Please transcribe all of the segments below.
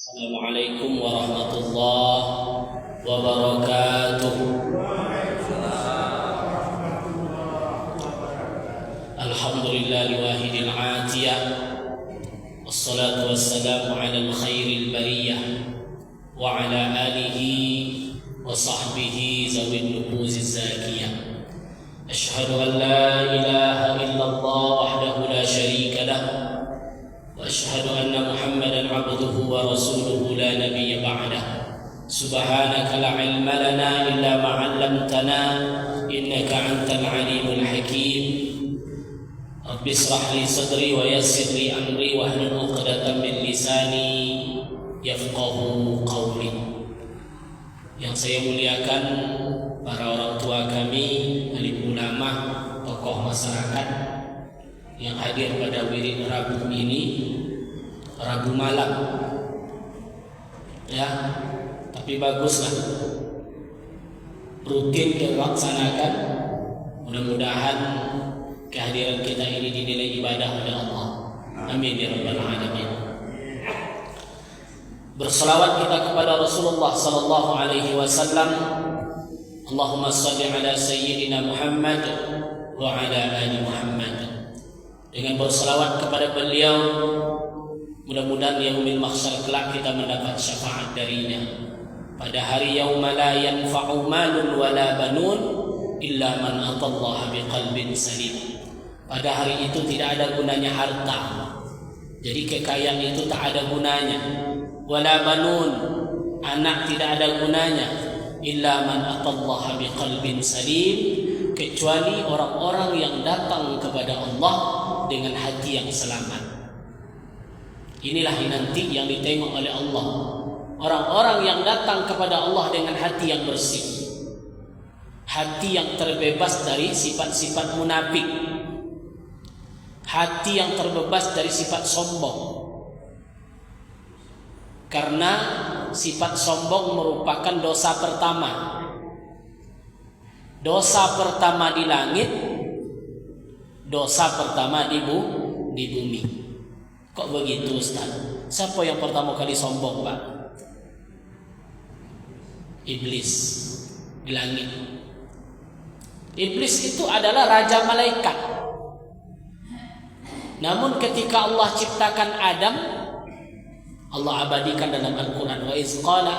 Assalamualaikum warahmatullahi wabarakatuh. Alhamdulillahi wahidil atiyah, wassalatu wassalamu ala khairil bariyah wa ala alihi wa sahbihi zawin nufuziz zakiyah. Ashhadu an la ilaha illallah wahdahu la syarika lah wa ashhadu anna Muhammadan abduhu wa rasuluhu la nabiyya ba'dah. Subhanaka la ilma lana illa ma 'allamtana innaka antal alimul hakim. Rabbi ishrah li sadri wa yassir li amri wahlul 'uqdatam min lisani yafqahu qawli. Yang saya muliakan para orang tua kami, alim ulama, tokoh masyarakat yang hadir pada wirid Rabu ini, Rabu malam, ya, tapi baguslah rutin kita laksanakan. Mudah-mudahan kehadiran kita ini dinilai ibadah oleh Allah. Amin ya rabbal alamin. Berselawat kita kepada Rasulullah sallallahu alaihi wasallam. Allahumma shalli ala sayyidina Muhammad wa ala ali Muhammad. Dengan berselawat kepada beliau, mudah-mudahan yaumil mahsyar kelak kita mendapat syafaat darinya pada hari yauma la yanfa'u malun wala banun illa man atallaha biqalbin salim. Pada hari itu tidak ada gunanya harta, jadi kekayaan itu tak ada gunanya. Wala banun, anak tidak ada gunanya. Illa man atallaha biqalbin salim, kecuali orang-orang yang datang kepada Allah dengan hati yang selamat. Inilah nanti yang ditengok oleh Allah, orang-orang yang datang kepada Allah dengan hati yang bersih, hati yang terbebas dari sifat-sifat munafik, hati yang terbebas dari sifat sombong. Karena sifat sombong merupakan dosa pertama. Dosa pertama di langit, dosa pertama di bumi. Kok begitu Ustaz? Siapa yang pertama kali sombong, Pak? Iblis di langit. Iblis itu adalah raja malaikat. Namun ketika Allah ciptakan Adam, Allah abadikan dalam Al-Quran, wa iz qala,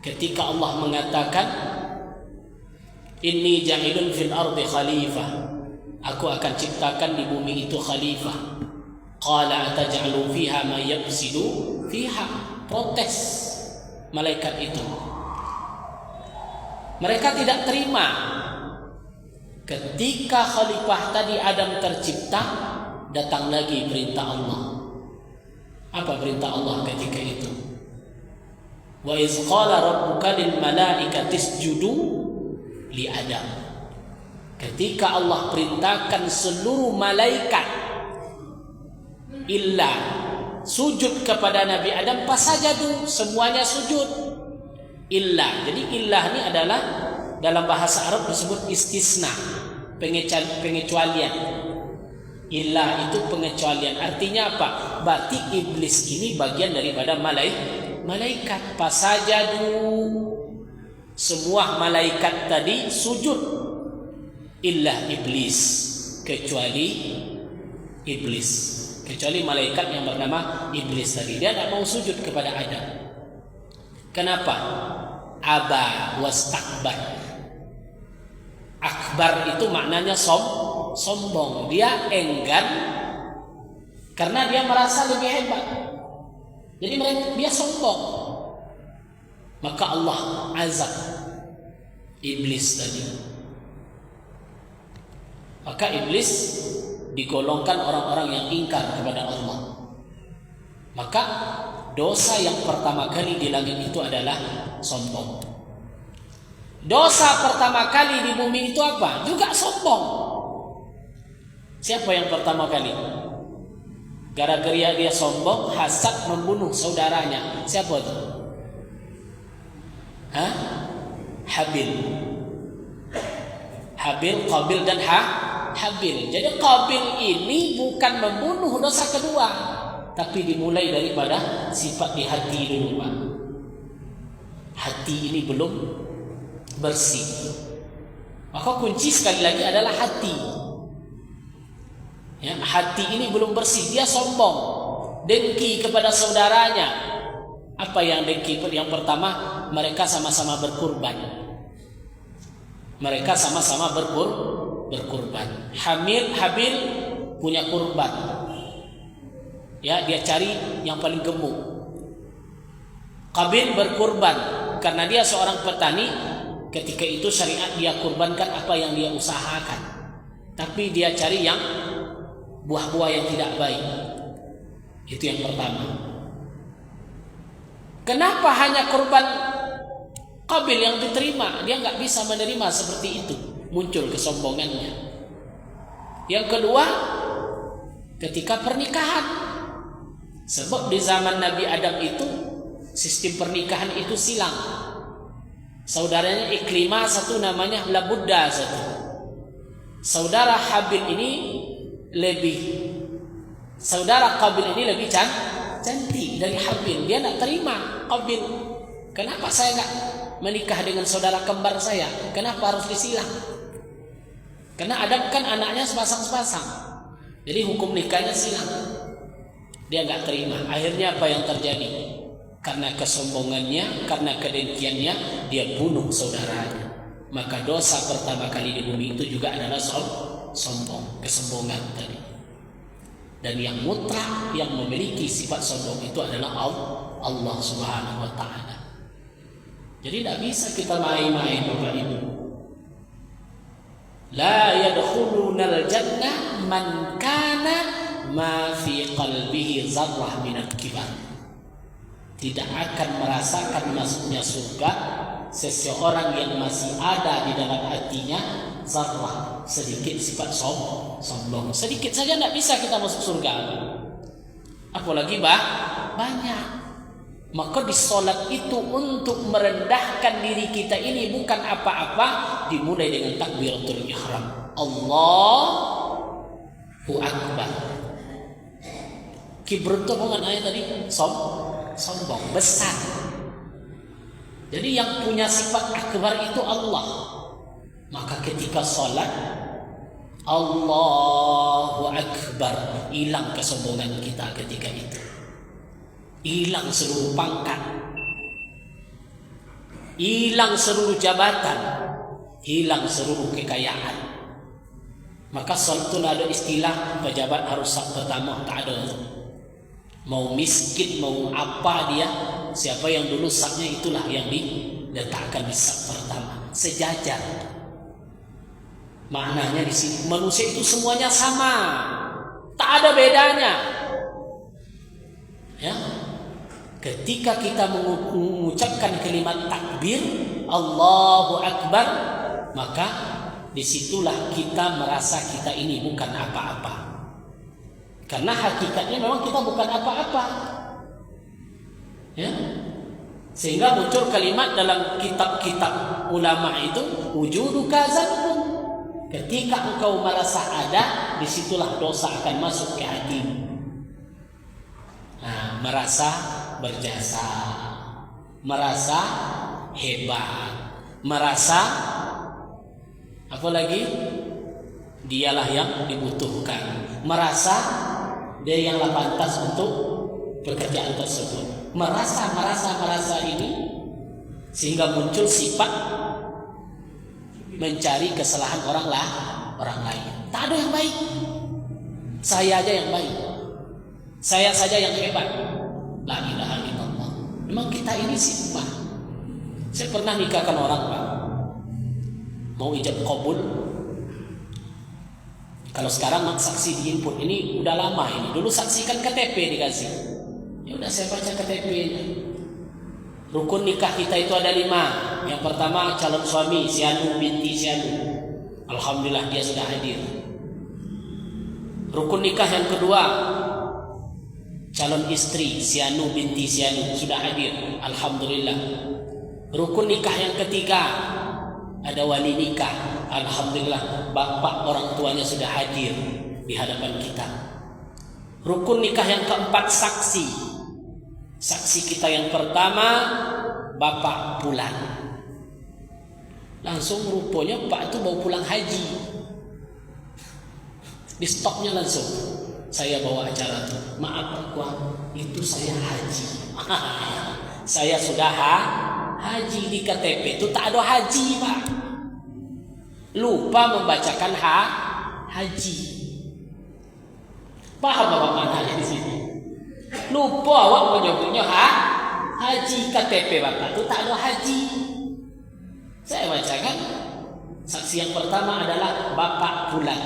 ketika Allah mengatakan, inni ja'ilun fil ardi khalifah, aku akan ciptakan di bumi itu khalifah. Qala ataj'alu fiha ma yafsidu fiha, protes malaikat itu. Mereka tidak terima. Ketika khalifah tadi Adam tercipta, datang lagi perintah Allah. Apa perintah Allah ketika itu? Wa iz qala rabbuka lil malaikati isjudu li Adam. Ketika Allah perintahkan seluruh malaikat illa sujud kepada Nabi Adam, fasajadu, semuanya sujud. Illa. Jadi illah ini adalah dalam bahasa Arab disebut istisna, pengecualian. Ilah itu pengecualian. Artinya apa? Berarti iblis ini bagian daripada malaikat. Fasajadu, semua malaikat tadi sujud. Illa iblis, kecuali iblis. Kecuali malaikat yang bernama iblis tadi, dia tidak mau sujud kepada Adam. Kenapa? Aba wastakbar. Akbar itu maknanya sombong. Dia enggan karena dia merasa lebih hebat. Jadi dia sombong. Maka Allah azab iblis tadi. Maka iblis digolongkan orang-orang yang ingkar kepada Allah. Maka dosa yang pertama kali di langit itu adalah sombong. Dosa pertama kali di bumi itu apa? Juga sombong. Siapa yang pertama kali? Gara-gara dia sombong, hasad, membunuh saudaranya. Siapa itu? Habil, Qabil dan Habil. Jadi Qabil ini bukan membunuh, dosa kedua. tapi dimulai daripada sifat di hati dulu, Pak. Hati ini belum bersih. Maka kunci sekali lagi adalah hati. Ya, hati ini belum bersih, dia sombong, dengki kepada saudaranya. Apa yang dengki? Yang pertama, mereka sama-sama berkurban. Mereka sama-sama berkurban. Habil punya kurban. Ya, dia cari yang paling gemuk. Qabil berkurban karena dia seorang petani. Ketika itu syariat dia kurbankan apa yang dia usahakan. Tapi dia cari yang buah-buah yang tidak baik. Itu yang pertama. Kenapa hanya kurban Qabil yang diterima? Dia nggak bisa menerima seperti itu. Muncul kesombongannya. Yang kedua, ketika pernikahan. Sebab di zaman Nabi Adam itu sistem pernikahan itu silang. Saudaranya Iklimah satu, namanya Labudda satu. Saudara Qabil ini lebih cantik dari Habil. Dia nak terima Qabil. Kenapa saya enggak menikah dengan saudara kembar saya? Kenapa harus disilang? Karena Adam kan anaknya sepasang-sepasang. Jadi hukum nikahnya silang. Dia enggak terima. Akhirnya apa yang terjadi? Karena kesombongannya, karena kedengkiannya, dia bunuh saudaranya. Maka dosa pertama kali di bumi itu juga adalah sombong, kesombongan tadi. Dan yang mutlak, yang memiliki sifat sombong itu adalah Allah Subhanahu wa Ta'ala. Jadi tidak bisa kita main-main, Bapak Ibu. La yadkhulunal jannah man kana ma fi qalbihi zarrah minal kibar. Tidak akan merasakan masuknya surga seseorang yang masih ada di dalam hatinya zarrah, sedikit sifat sombong. Sedikit saja tidak bisa kita masuk surga. Apalagi banyak. Maka di sholat itu untuk merendahkan diri kita ini bukan apa-apa, dimulai dengan takbiratul ihram. Allahu Akbar. Kibr itu apa maknanya tadi? Sombong, besar. Jadi yang punya sifat akbar itu Allah. Maka ketika sholat, Allahu Akbar, hilang kesombongan kita ketika itu. Hilang seluruh pangkat, hilang seluruh jabatan, hilang seluruh kekayaan. Maka sholat itu ada istilah pejabat harus saf pertama, tak ada. Mau miskin, mau apa dia, siapa yang dulu safnya itulah yang diletakkan di saf pertama, sejajar. Maknanya di sini manusia itu semuanya sama, tak ada bedanya. Ya, ketika kita mengucapkan kalimat takbir Allahu Akbar, maka disitulah kita merasa kita ini bukan apa-apa. Karena hakikatnya memang kita bukan apa-apa. Ya. Sehingga muncul kalimat dalam kitab-kitab ulama itu wujuduka dzambun. Ketika engkau merasa ada, disitulah dosa akan masuk ke hatimu. Nah, merasa berjasa, merasa hebat, merasa apa lagi? Dialah yang dibutuhkan, merasa dia yang pantas untuk pekerjaan tersebut. Merasa ini sehingga muncul sifat mencari kesalahan orang lain. Tak ada yang baik. Saya aja yang baik. Saya saja yang hebat. La ilaha illallah. Memang kita ini sifat. Saya pernah nikahkan orang, Pak. Mau ijab qabul. Kalau sekarang saksi diinput, ini udah lama ini. Dulu saksikan KTP dikasih. Ya udah saya baca KTP ini. Rukun nikah kita itu ada 5. Yang pertama calon suami Sianu binti Sianu. Alhamdulillah dia sudah hadir. Rukun nikah yang kedua calon istri Sianu binti Sianu sudah hadir. Alhamdulillah. Rukun nikah yang ketiga ada wali nikah. Alhamdulillah bapak orang tuanya sudah hadir di hadapan kita. Rukun nikah yang keempat, saksi. Saksi kita yang pertama, bapak pulang. Langsung rupanya pak itu bawa pulang haji. Di stopnya langsung. Saya bawa acara tuh. Maaf Pak Kuah, itu saya haji. Saya sudah haji. Di KTP itu tak ada haji Pak. Lupa membacakan haji. Paham Bapak maknanya di sini? Lupa awak menyebutnya haji. KTP Bapak itu tak ada haji. Saya bacakan. Saksi yang pertama adalah bapak pulang.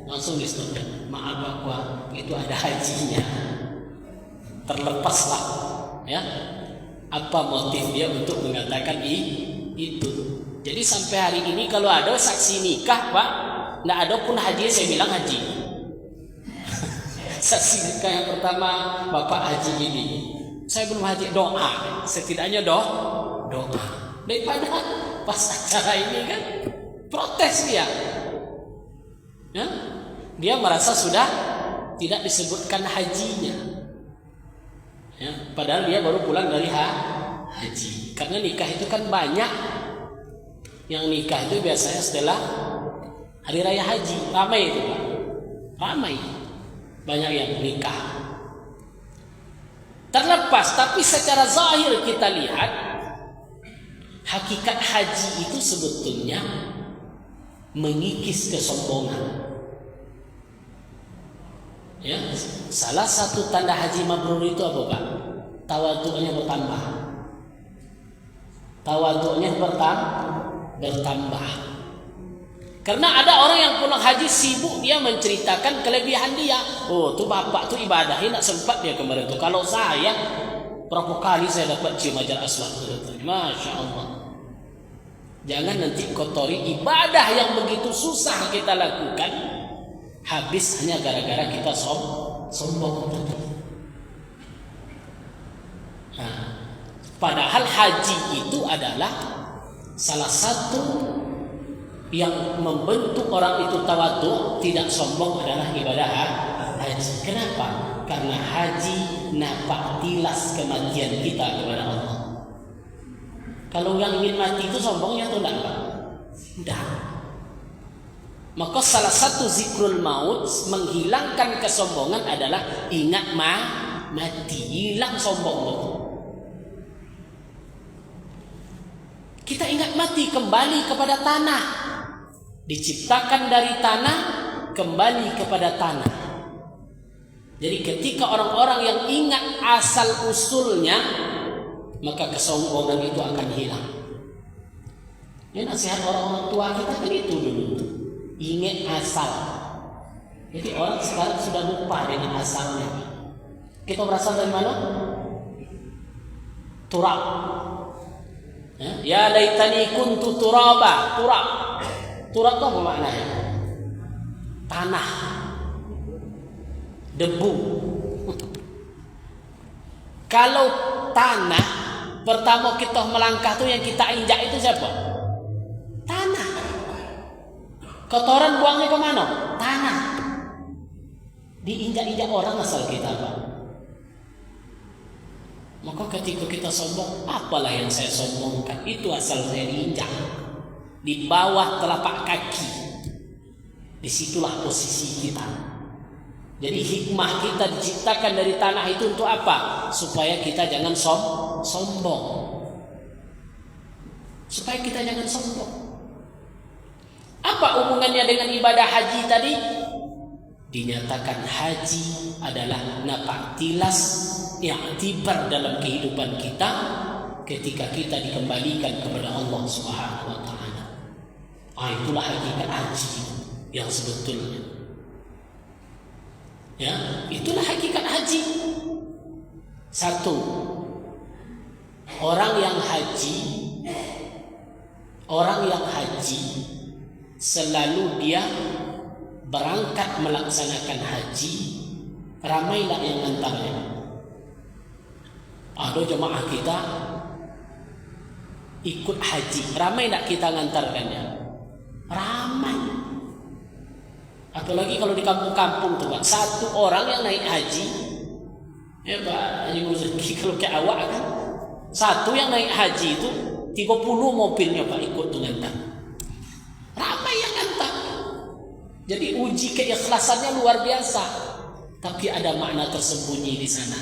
Langsung di stop. Maaf Pak Kuah, itu ada hajinya. Terlepaslah, ya. Apa motif dia untuk mengatakan itu? Jadi sampai hari ini kalau ada saksi nikah Pak, tidak ada pun haji, saya bilang haji. Saksi nikah yang pertama bapak haji ini, saya belum haji, doa, setidaknya doa. Daripada pas acara ini kan protes dia, ya? Dia merasa sudah tidak disebutkan hajinya, ya, padahal dia baru pulang dari haji. Karena nikah itu kan banyak. Yang nikah itu biasanya setelah hari raya haji, ramai itu Pak, ramai, banyak yang nikah. Terlepas, tapi secara zahir kita lihat hakikat haji itu sebetulnya mengikis kesombongan. Ya, salah satu tanda haji mabrur itu apa Pak? Tawaduknya bertambah. Tawaduknya bertambah. Karena ada orang yang pulang haji sibuk dia menceritakan kelebihan dia. Oh, tuh bapak tuh ibadahin tak sempat dia kemarin tuh. Kalau saya berapa kali saya dapat cium hajar aswad. Masya Allah. Jangan nanti kotori ibadah yang begitu susah kita lakukan. Habis hanya gara-gara kita sombong. Nah, padahal haji itu adalah salah satu yang membentuk orang itu tawadhu, tidak sombong, adalah ibadah haji. Kenapa? Karena haji nampak tilas kematian kita kepada Allah. Kalau yang ingin mati itu sombongnya atau tidak? Tidak. Maka salah satu zikrul maut, menghilangkan kesombongan, adalah ingat mati, hilang sombong. Kita ingat mati, kembali kepada tanah. Diciptakan dari tanah, kembali kepada tanah. Jadi ketika orang-orang yang ingat asal usulnya, maka kesombongan itu akan hilang. Ini nasihat orang-orang tua kita kan itu dulu. Ingat asal. Jadi orang sekarang sudah lupa dengan asalnya. Kita berasal dari mana? Turab. Ya laitani kuntu turaba. Turab. Turab itu apa maknanya? Tanah, debu. Kalau tanah, pertama kita melangkah tuh yang kita injak itu siapa? Tanah. Kotoran buangnya ke mana? Tanah. Diinjak-injak orang asal kita Pak. Maka ketika kita sombong, apalah yang saya sombongkan? Itu asal saya diinjak. Di bawah telapak kaki. Disitulah posisi kita. Jadi hikmah kita diciptakan dari tanah itu untuk apa? Supaya kita jangan sombong. Supaya kita jangan sombong. Apa hubungannya dengan ibadah haji tadi? Dinyatakan haji adalah napak tilas i'tibar dalam kehidupan kita ketika kita dikembalikan kepada Allah Subhanahu wa taala. Itulah hakikat haji yang sebetulnya. Ya, itulah hakikat haji. Satu, orang yang haji selalu dia berangkat melaksanakan haji, ramai tak yang ngantarnya? Ada jemaah kita ikut haji, ramai tak kita ngantarkannya? Ramai. Apalagi kalau di kampung-kampung tuh Pak, satu orang yang naik haji, ya Pak Haji Muzaki, kalau ke awak kan, satu yang naik haji itu 30 mobilnya Pak ikut tuh ngantar. Ramai yang ngantar. Jadi uji keikhlasannya luar biasa. Tapi ada makna tersembunyi di sana.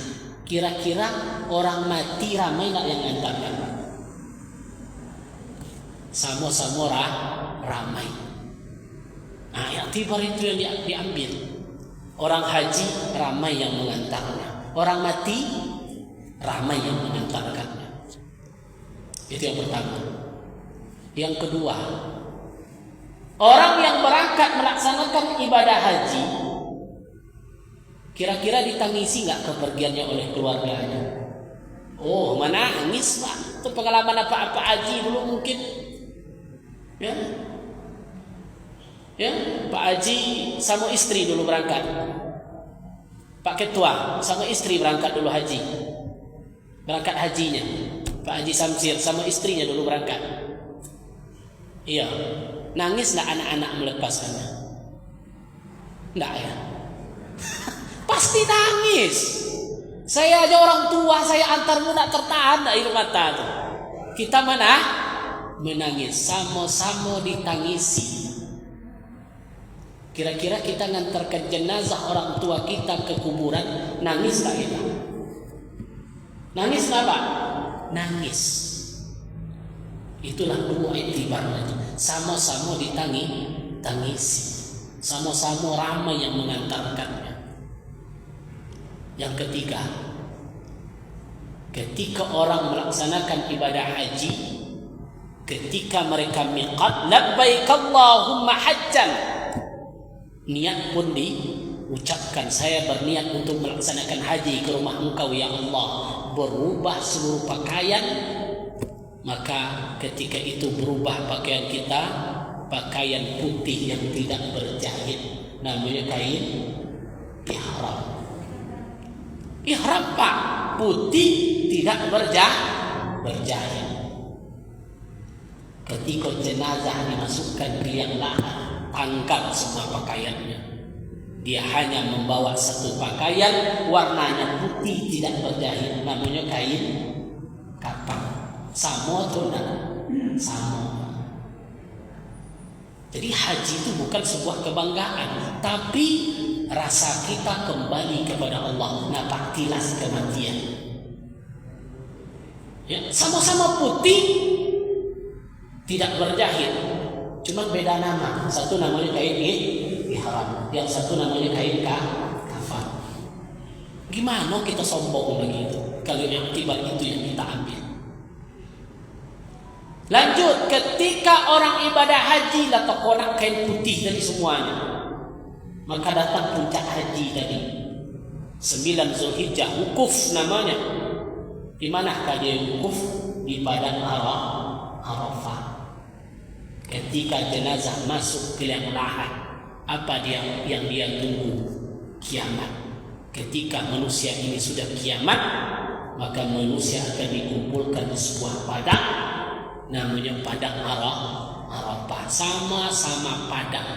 Kira-kira orang mati ramai nggak yang ngantarkan? Sama-sama ramai. Nah, yang tibar itu yang diambil. Orang haji ramai yang mengantarnya. Orang mati ramai yang mengantarkannya. Itu yang pertama. Yang kedua, orang yang berangkat melaksanakan ibadah haji, kira-kira ditangisi nggak kepergiannya oleh keluarganya? Oh, mana nangis Pak? Itu pengalaman apa haji dulu mungkin. Ya, Pak Haji sama istri dulu berangkat. Pak Ketua sama istri berangkat dulu haji. Berangkat hajinya. Pak Haji Samsir sama istrinya dulu berangkat. Iya. Nangis nggak anak-anak melepaskannya? Nggak ya? Pasti nangis. Saya aja orang tua, saya antarmu nggak tertahan air mata tuh. Kita mana? Menangis. Sama-sama ditangisi. Kira-kira kita ngantarkan jenazah orang tua kita ke kuburan, nangis tak kita? Nangis tak Pak? Nangis. Itulah dua iktibarnya. Sama-sama ditangisi. Sama-sama ramai yang mengantarkannya. Yang ketiga, ketika orang melaksanakan ibadah haji, ketika mereka miqat, labbaik Allahumma hajjan, niat pun diucapkan, saya berniat untuk melaksanakan haji ke rumah Engkau ya Allah. Berubah seluruh pakaian, maka ketika itu berubah pakaian kita, pakaian putih yang tidak berjahit, namanya kain ihram. Ihram Pak, putih tidak berjahit. Ketika jenazah dimasukkan ke liang lahat, tangkap semua pakaiannya. Dia hanya membawa satu pakaian, warnanya putih tidak berjahit, namanya kain kafan. Sama atau tidak? Sama. Jadi haji itu bukan sebuah kebanggaan, tapi rasa kita kembali kepada Allah, nampak tilas kematian. Ya, sama-sama putih, tidak berjahit, cuma beda nama. Satu namanya kain ihram, yang satu namanya kain kafan. Gimana kita sombong begitu kalau yang tiba itu yang kita ambil? Lanjut, ketika orang ibadah haji lah terkonak kain putih dari semuanya, maka datang puncak haji tadi 9 Zulhijjah, wukuf namanya. Di manakah dia wukuf? Di padang Arafah. Ketika jenazah masuk ke liang lahat, apa yang dia tunggu? Kiamat. Ketika manusia ini sudah kiamat, maka manusia akan dikumpulkan di sebuah padang, namanya padang Arafah. Sama-sama padang.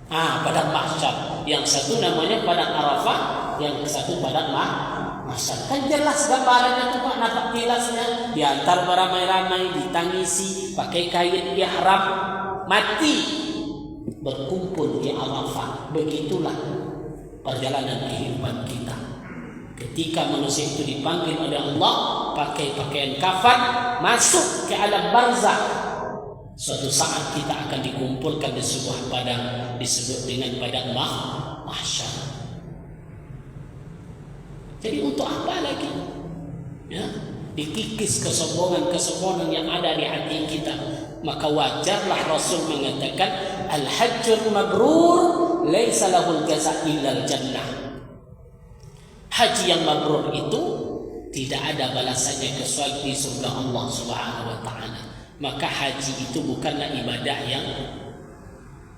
Padang mahsyar. Yang satu namanya padang Arafah, yang satu padang mahsyar. Kan jelas gambarannya tuh Pak, nampak tilasnya. Diantar beramai-ramai, ditangisi, pakai kain ihram, mati, berkumpul di Arafah. Begitulah perjalanan kehidupan kita. Ketika manusia itu dipanggil oleh Allah, pakai pakaian kafan, masuk ke alam barzakh. Suatu saat kita akan dikumpulkan di sebuah padang disebut dengan padang mahsyar. Jadi untuk apa lagi? Ya, dikikis kesombongan yang ada di hati kita. Maka wajarlah Rasul mengatakan, al-hajjul mabrur laisa lahul jaza' illa al-jannah. Haji yang mabrur itu tidak ada balasannya kecuali di surga Allah Subhanahu wa taala. Maka haji itu bukanlah ibadah yang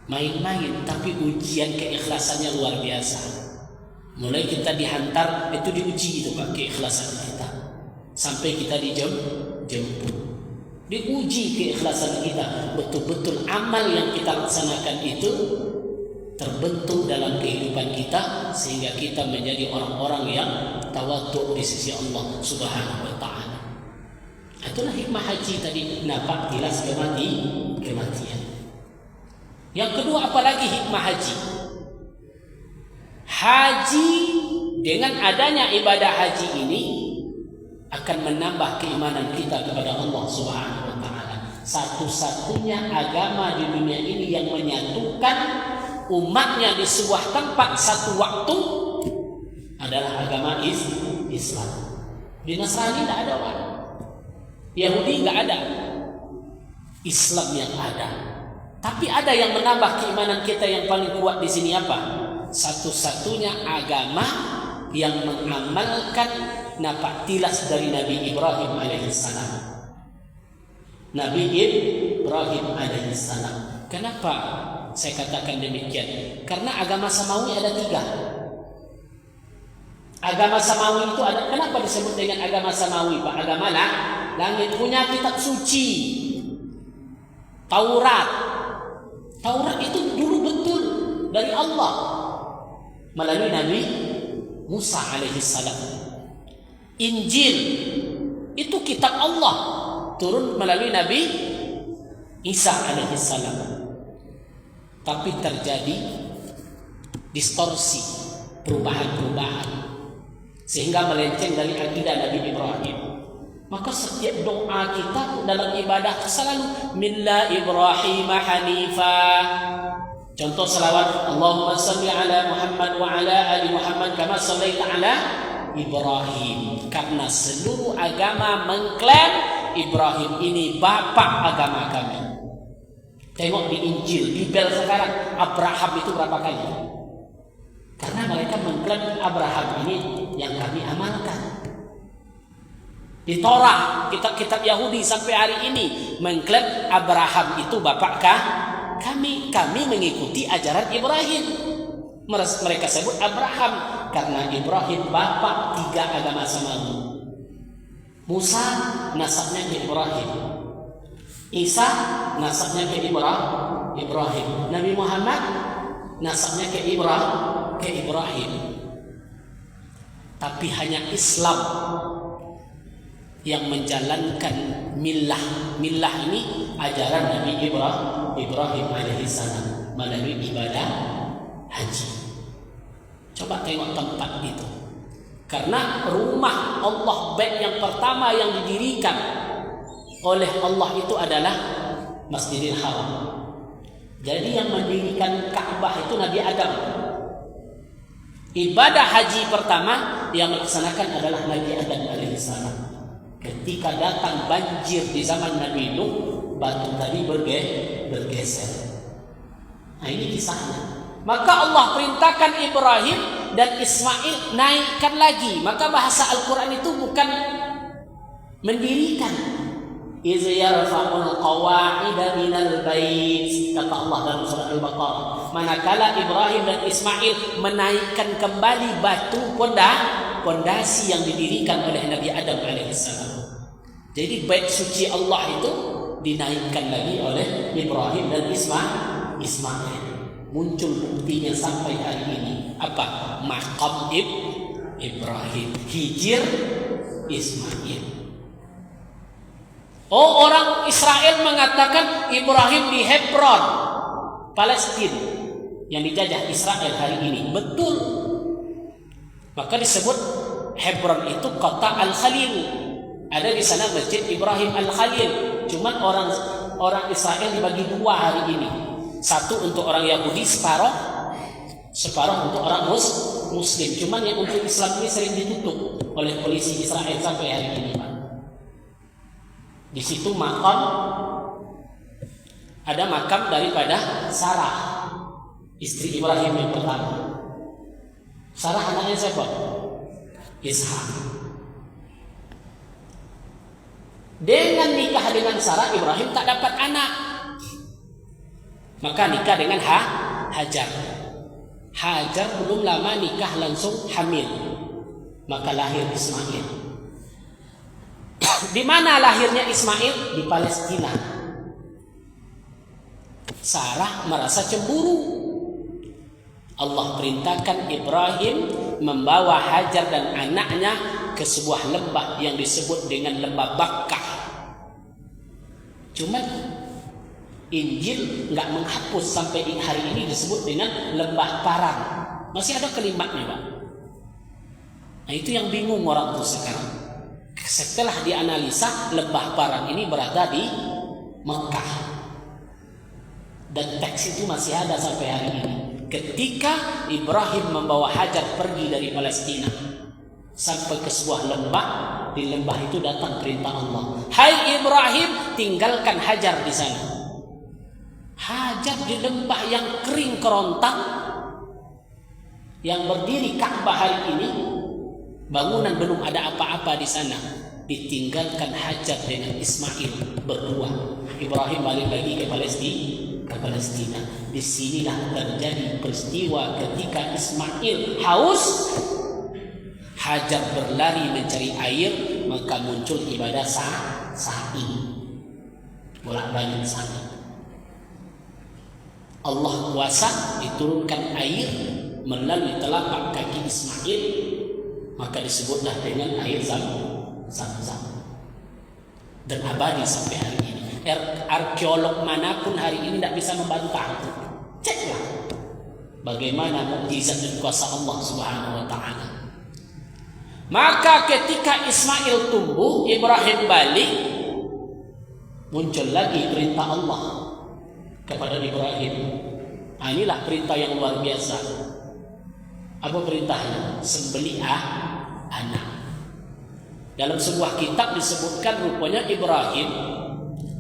main-main, tapi ujian keikhlasannya luar biasa. Mulai kita dihantar itu diuji itu Pak, keikhlasan kita, sampai kita dijemput, diuji keikhlasan kita. Betul-betul amal yang kita laksanakan itu terbentuk dalam kehidupan kita sehingga kita menjadi orang-orang yang tawadhu di sisi Allah Subhanahu wa taala. Itulah hikmah haji tadi, nampak jelas kematian. Yang kedua, apalagi hikmah haji? Haji dengan adanya ibadah haji ini akan menambah keimanan kita kepada Allah Subhanahu wa taala. Satu-satunya agama di dunia ini yang menyatukan umatnya di sebuah tempat satu waktu adalah agama Islam. Di Nasrani tidak ada orang, Yahudi tidak ada, Islam yang ada. Tapi ada yang menambah keimanan kita yang paling kuat di sini apa? Satu-satunya agama yang mengamalkan napak tilas dari Nabi Ibrahim alaihissalam. Nabi Ibrahim alaihissalam. Kenapa saya katakan demikian? Karena agama samawi ada 3. Agama samawi itu ada. Kenapa disebut dengan agama samawi, Pak? Agama langit, punya kitab suci, Taurat. Taurat itu dulu betul dari Allah melalui Nabi Musa alaihissalam. Injil itu kitab Allah turun melalui Nabi Isa alaihissalam. Tapi terjadi distorsi, perubahan-perubahan sehingga melenceng dari akidah Nabi Ibrahim. Maka setiap doa kita dalam ibadah selalu Milla Ibrahim Hanifah. Contoh selawat, Allahumma salli ala Muhammad wa ala ali Muhammad kama sallaita ala Ibrahim. Karena seluruh agama mengklaim Ibrahim ini bapak agama kami. Tengok di Injil, Bibel sekarang, Abraham itu berapa kali? Karena mereka mengklaim Abraham ini yang kami amalkan. Di Torah, kitab-kitab Yahudi sampai hari ini mengklaim Abraham itu bapak kami mengikuti ajaran Ibrahim. Mereka sebut Abraham karena Ibrahim bapak 3 agama samawi. Musa nasabnya ke Ibrahim, Isa nasabnya ke Ibrahim, Nabi Muhammad nasabnya ke Ibrahim. Tapi hanya Islam yang menjalankan millah ini ajaran Nabi Ibrahim alaihissalam melalui ibadah haji. Coba tengok tempat itu. Karena rumah Allah Bait yang pertama yang didirikan oleh Allah itu adalah Masjidil Haram. Jadi yang mendirikan Ka'bah itu Nabi Adam. Ibadah haji pertama yang melaksanakan adalah Nabi Adam alaihissalam. Ketika datang banjir di zaman Nabi Nuh, batu tadi bergeser. Nah, ini kisahnya. Maka Allah perintahkan Ibrahim dan Ismail naikkan lagi. Maka bahasa Al-Quran itu bukan mendirikan. Iz yarfa'ul qawa'ida minal bait, kata Allah dalam surah Al-Baqarah. Manakala Ibrahim dan Ismail menaikkan kembali batu pondasi yang didirikan oleh Nabi Adam alaihissalam. Jadi bait suci Allah itu dinaikkan lagi oleh Ibrahim dan Ismail. Muncul buktinya sampai hari ini. Apa? Maqam Ibrahim, Hijr Ismail. Oh, orang Israel mengatakan Ibrahim di Hebron, Palestina yang dijajah Israel hari ini. Betul. Maka disebut Hebron itu kota Al-Khalil. Ada di sana Masjid Ibrahim Al-Khalil. Cuman orang Israel dibagi 2 hari ini. Satu untuk orang Yahudi, separuh untuk orang Muslim. Cuman yang untuk Islam ini sering ditutup oleh polisi Israel sampai hari ini, Pak. Di situ ada makam daripada Sarah, istri Ibrahim yang pertama. Sarah anaknya siapa? Ishak. Dengan nikah dengan Sarah, Ibrahim tak dapat anak. Maka nikah dengan Hajar. Hajar belum lama nikah langsung hamil. Maka lahir Ismail. Di mana lahirnya Ismail? Di Palestina. Sarah merasa cemburu. Allah perintahkan Ibrahim membawa Hajar dan anaknya ke sebuah lembah yang disebut dengan lembah Bakkah. Cuma Injil nggak menghapus sampai hari ini disebut dengan lembah Paran. Masih ada kalimatnya, Pak. Nah, itu yang bingung orang tuh sekarang. Setelah dianalisa, lembah Paran ini berada di Mekah. Dan teks itu masih ada sampai hari ini. Ketika Ibrahim membawa Hajar pergi dari Palestina sampai ke sebuah lembah, di lembah itu datang perintah Allah. Hai Ibrahim, tinggalkan Hajar di sana. Hajar di lembah yang kering kerontang, yang berdiri Ka'bah hari ini, bangunan belum ada apa-apa di sana. Ditinggalkan Hajar dengan Ismail berdua. Ibrahim balik lagi ke Palestina. Disinilah terjadi peristiwa ketika Ismail haus, Hajar berlari mencari air, maka muncul ibadah sa'i, bolak-balik sana. Allah kuasa diturunkan air melalui telapak kaki Ismail, maka disebutlah dengan air Zam-Zam, dan abadi sampai hari ini. Arkeolog manapun hari ini tidak bisa membantah. Ceklah bagaimana mukjizat dan kuasa Allah Subhanahu wa taala. Maka ketika Ismail tumbuh, Ibrahim balik, muncul lagi perintah Allah kepada Ibrahim. Nah, inilah perintah yang luar biasa. Apa perintahnya? Sembelih anak. Dalam sebuah kitab disebutkan rupanya Ibrahim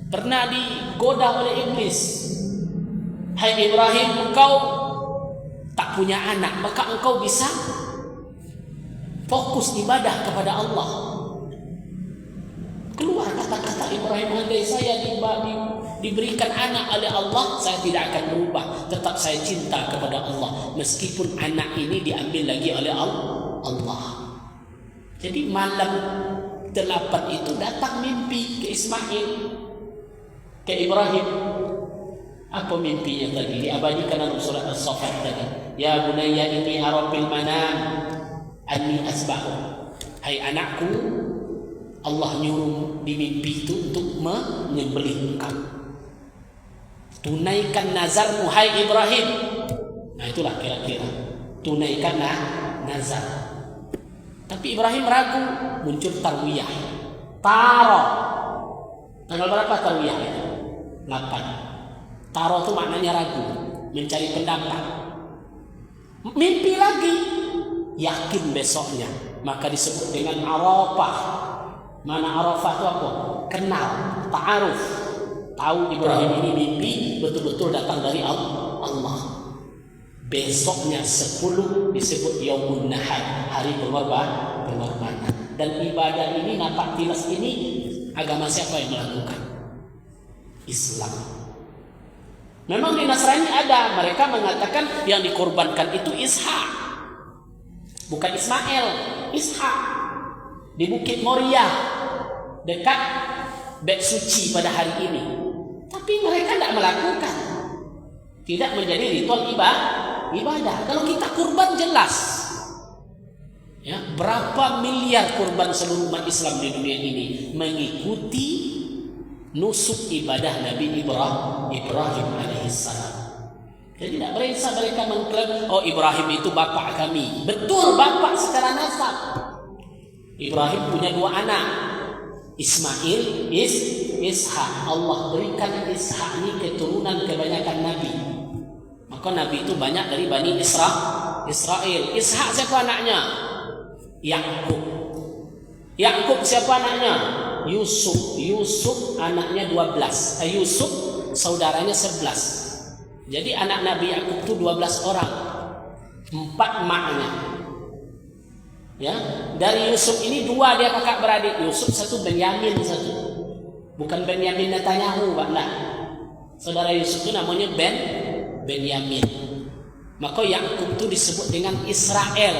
pernah digoda oleh iblis. Hai Ibrahim, engkau tak punya anak, maka engkau bisa fokus ibadah kepada Allah. Keluar kata-kata Ibrahim, andai saya diberikan anak oleh Allah, saya tidak akan berubah. Tetap saya cinta kepada Allah, meskipun anak ini diambil lagi oleh Allah. Jadi malam 8 itu datang mimpi ke Ismail, ke Ibrahim. Apa mimpinya tadi? Diabadikan dalam surat As-Saffat tadi. Ya bunayya inni ara fil manam anni asbahu. Hai anakku, Allah nyuruh di mimpi itu untuk menyembelih engkau. Tunaikan nazarmu hai Ibrahim. Nah itulah kira-kira tunaikan nazar. Tapi Ibrahim ragu, muncul tarwiyah. Taro. Tanggal berapa tarwiyah itu? 8. Taro itu maknanya ragu, mencari pendapat. Mimpi lagi, yakin besoknya, maka disebut dengan Arafah. Mana Arafah itu apa? Kenal, ta'aruf. Tahu Ibrahim ini mimpi betul-betul datang dari Allah. Besoknya 10 disebut Yaumun Nahar, hari pengorbanan. Dan ibadah ini, napak tilas ini, agama siapa yang melakukan? Islam. Memang di Nasrani ada, mereka mengatakan yang dikorbankan itu Ishak, bukan Ismail. Ishak di Bukit Moria dekat Bait Suci pada hari ini. Tapi mereka tidak melakukan, tidak menjadi ritual ibadah. Kalau kita kurban jelas, ya, berapa miliar kurban seluruh umat Islam di dunia ini mengikuti nusuk ibadah Nabi Ibrahim alaihissalam. Jadi tidak bisa mereka mengklaim, oh Ibrahim itu bapak kami. Betul, bapak secara nasab. Ibrahim punya 2 anak, Ismail, Ishak. Allah berikan Ishak ini keturunan kebanyakan nabi. Maka nabi itu banyak dari Bani Israel. Ishak siapa anaknya? Yakub siapa anaknya? Yusuf anaknya 12. Yusuf saudaranya 11. Jadi anak Nabi Yakub itu 12 orang. 4 maknya. Ya, dari Yusuf ini 2 dia kakak beradik. Yusuf 1, Benyamin 1. Bukan Benyamin Netanyahu, Pak. Saudara Yusuf itu namanya Benyamin. Maka Yakub itu disebut dengan Israel.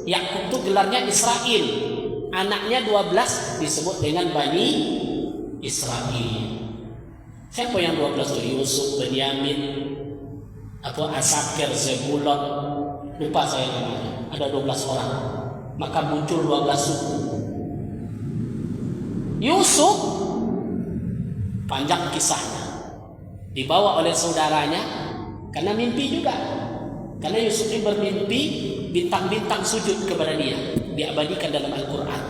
Yakub itu gelarnya Israel. Anaknya 12 disebut dengan Bani Israel. Siapa yang 12 itu? Yusuf, Benyamin, Asakir, Zebulon, lupa saya namanya. Ada 12 orang. Maka muncul 12 suku. Yusuf panjang kisahnya. Dibawa oleh saudaranya karena mimpi juga. Karena Yusuf ini bermimpi bintang-bintang sujud kepada dia. Diabadikan dalam Al-Quran.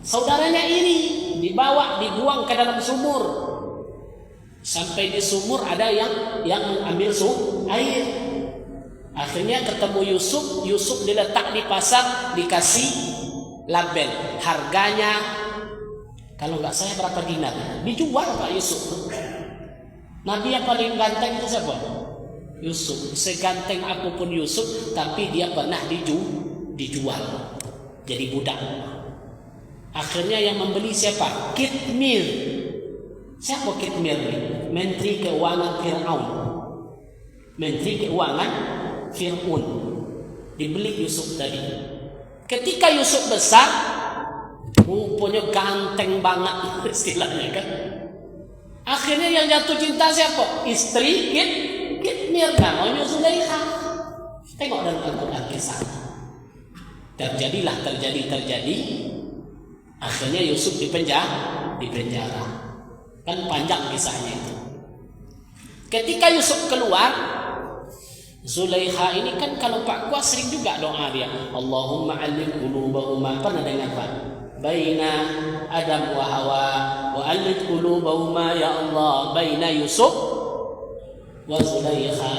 Saudaranya ini dibuang ke dalam sumur. Sampai di sumur ada yang mengambil air. Akhirnya ketemu Yusuf diletak di pasar, dikasih label harganya kalau nggak saya berapa dinar, dijual Pak Yusuf. Nabi yang paling ganteng itu siapa? Yusuf. Seganteng apapun Yusuf, tapi dia pernah dijual jadi budak. Akhirnya yang membeli siapa? Kitmir. Siapa Kitmir ini? Menteri Keuangan Fir'aun. Menteri Keuangan Fir'aun. Dibeli Yusuf tadi. Ketika Yusuf besar, rupanya ganteng banget istilahnya kan. Akhirnya yang jatuh cinta siapa? Istri Kitmir, namanya Zulaikha. Tengok dalam Al-Quran kisah. Terjadi. Akhirnya Yusuf dipenjara. Kan panjang kisahnya itu. Ketika Yusuf keluar, Zulaikha ini kan kalau Pak Kuas sering juga doa dia. Allahumma alif qulubahuma. Pernah dengar Pak? Baina Adam wa Hawa wa alif qulubahuma ya Allah baina Yusuf wa Zulaikha.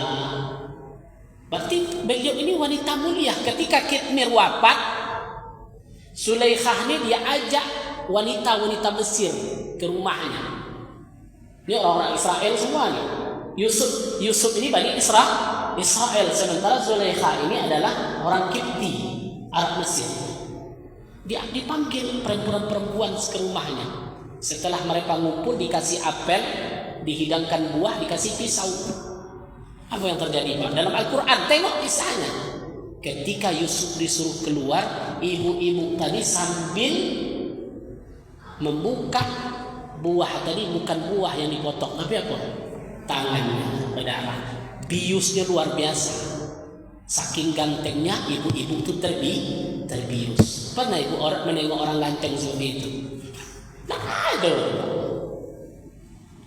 Berarti beliau ini wanita mulia. Ketika Kitmir wafat, Zulaikha ini dia ajak wanita-wanita Mesir ke rumahnya. Ini orang-orang Israel semua nih. Yusuf ini Bani Israel. Sementara Zulaikha ini adalah orang Kipti, Arab Mesir. Dia dipanggil perempuan-perempuan ke rumahnya. Setelah mereka ngumpul, dikasih apel, dihidangkan buah, dikasih pisau. Apa yang terjadi Pak? Dalam Al-Quran tengok kisahnya. Ketika Yusuf disuruh keluar, ibu-ibu tadi sambil membuka buah tadi, bukan buah yang dipotong, tapi apa? Tangannya berdarah. Biusnya luar biasa. Saking gantengnya ibu-ibu itu terbius. Pernah ibu menengok orang ganteng seperti itu? Nah, ada.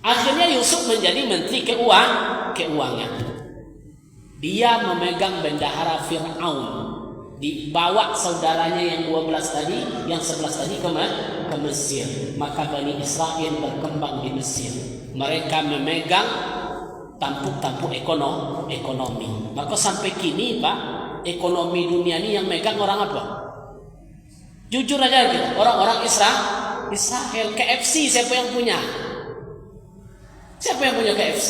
Akhirnya Yusuf menjadi menteri keuangan. Dia memegang bendahara Fir'aun. Dibawa saudaranya yang 12 tadi, yang 11 tadi ke Mesir. Maka Bani Israel berkembang di Mesir. Mereka memegang tampuk-tampuk ekonomi. Maka sampai kini Pak, ekonomi dunia ini yang megang orang apa? Jujur aja gitu, orang-orang Israel. KFC siapa yang punya? Siapa yang punya KFC?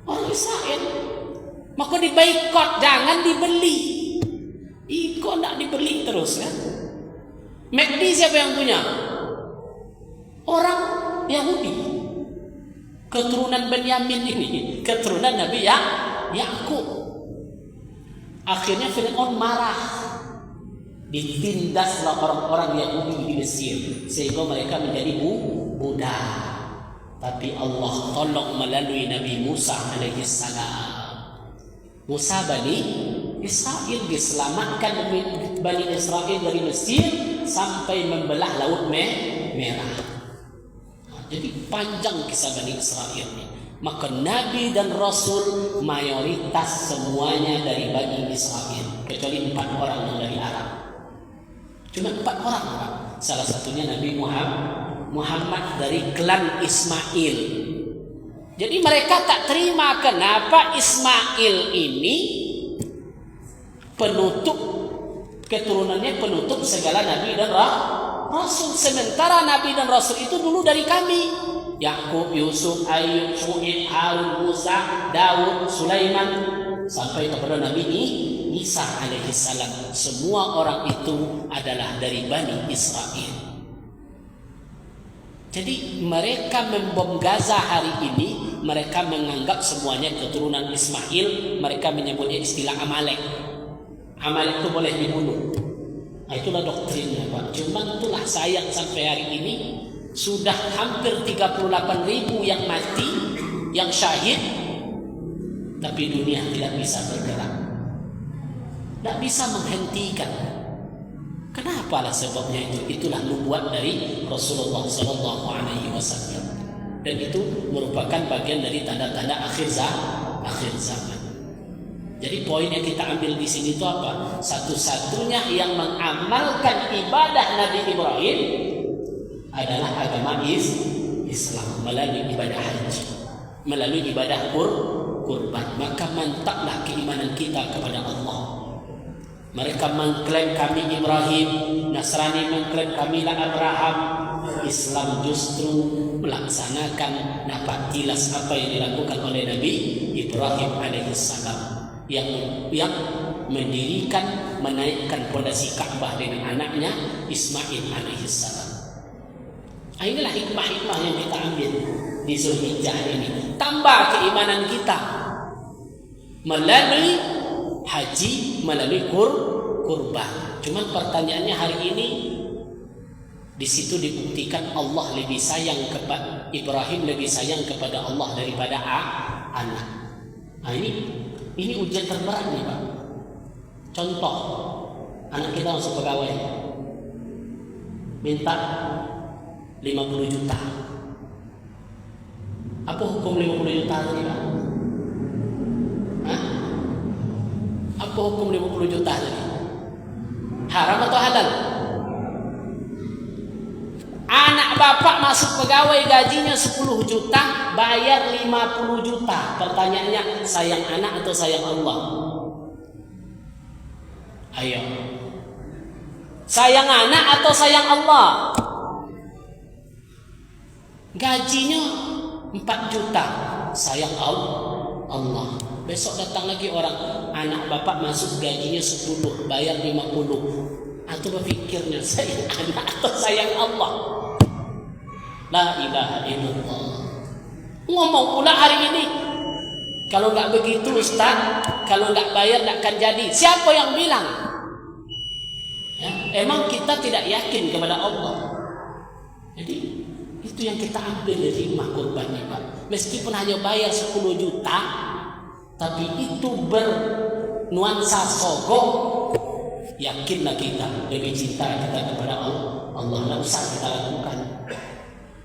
Orang Israel. Maka diboikot, jangan dibeli. Kok nak dibeli terus kan? McD siapa yang punya? Orang Yahudi. Keturunan Benyamin ini, keturunan Nabi Yakub. Akhirnya Fir'aun marah. Ditindaslah orang-orang Yahudi di Mesir sehingga mereka menjadi budak. Tapi Allah tolong melalui Nabi Musa alaihissalam. Musa Bani Israel diselamatkan Bani Israel dari Mesir sampai membelah Laut Merah. Jadi panjang kisah Bani Israel ini. Maka Nabi dan Rasul mayoritas semuanya dari Bani Israel, kecuali 4 orang yang dari Arab. Cuma 4 orang Pak. Salah satunya Nabi Muhammad dari klan Ismail. Jadi mereka tak terima kenapa Ismail ini penutup, keturunannya penutup segala Nabi dan Rasul. Sementara Nabi dan Rasul itu dulu dari kami. Yakub, Yusuf, Ayub, Syuaib, Harun, Musa, Daud, Sulaiman, sampai kepada Nabi Isa alaihissalam. Semua orang itu adalah dari Bani Israel. Jadi mereka membom Gaza hari ini, mereka menganggap semuanya keturunan Ismail. Mereka menyebutnya istilah Amalek. Amalek itu boleh dibunuh. Nah, itulah doktrinnya Pak. Cuma itulah sayang sampai hari ini sudah hampir 38.000 yang mati, yang syahid. tapi dunia tidak bisa bergerak, tidak bisa menghentikan. Kenapa lah sebabnya itu? Itulah nubuat dari Rasulullah Sallallahu Alaihi Wasallam, dan itu merupakan bagian dari tanda-tanda akhir zaman. Jadi poin yang kita ambil di sini itu apa? Satu-satunya yang mengamalkan ibadah Nabi Ibrahim adalah agama Islam melalui ibadah haji, melalui ibadah kurban. Maka mantaplah keimanan kita kepada Allah. Mereka mengklaim kami Ibrahim, Nasrani mengklaim kamilah Abraham. Islam justru melaksanakan napaktilas apa yang dilakukan oleh Nabi Ibrahim alaihissalam, yang mendirikan, menaikkan pondasi Ka'bah dengan anaknya Ismail alaihissalam. Inilah hikmah-hikmah yang kita ambil di Zulhijjah ini. Tambah keimanan kita melalui haji, melalui kurban. Cuman pertanyaannya hari ini, di situ dibuktikan Allah lebih sayang kepada Ibrahim, lebih sayang kepada Allah daripada anak. Nah, ini ujian terberat nih Pak. Contoh, anak kita masuk pegawai, minta 50 juta. Apa hukum 50 juta tadi Pak? Hah? Apa hukum 50 juta tadi? Haram atau halal? Anak bapak masuk pegawai gajinya 10 juta, bayar 50 juta. Pertanyaannya, sayang anak atau sayang Allah? Ayo. Sayang anak atau sayang Allah? Gajinya 4 juta, sayang Allah. Besok datang lagi orang, anak bapak masuk gajinya 10, bayar 50. Atau berpikirnya sayang anak atau sayang Allah? La ilaha illallah. Ngomong pula hari ini, kalau nggak begitu Ustaz, kalau nggak bayar nggak akan jadi. Siapa yang bilang? Ya, emang kita tidak yakin kepada Allah. Jadi itu yang kita ambil dari hikmah kurbannya Pak. Meskipun hanya bayar 10 juta, tapi itu bernuansa sogok. Yakinlah kita lebih cinta kita kepada Allah. Tidak usah kita lakukan.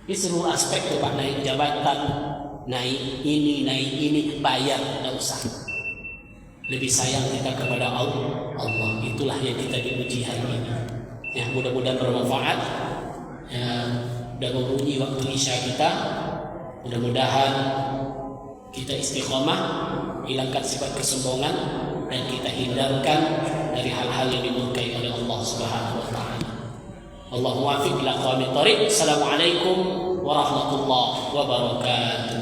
Di seluruh aspek tuh Pak, naik jabatan, naik ini, bayar, tidak usah. Lebih sayang kita kepada Allah. Itulah yang kita diuji hari ini. Ya, mudah-mudahan bermanfaat. Ya, udah berbunyi waktu isya kita. Mudah-mudahan kita istiqomah, hilangkan sifat kesombongan, dan kita hindarkan dari hal-hal yang dimurkai oleh Allah Subhanahu wa taala. Allahu muwaffiq ila aqwamit thariq. Assalamualaikum warahmatullahi wabarakatuh.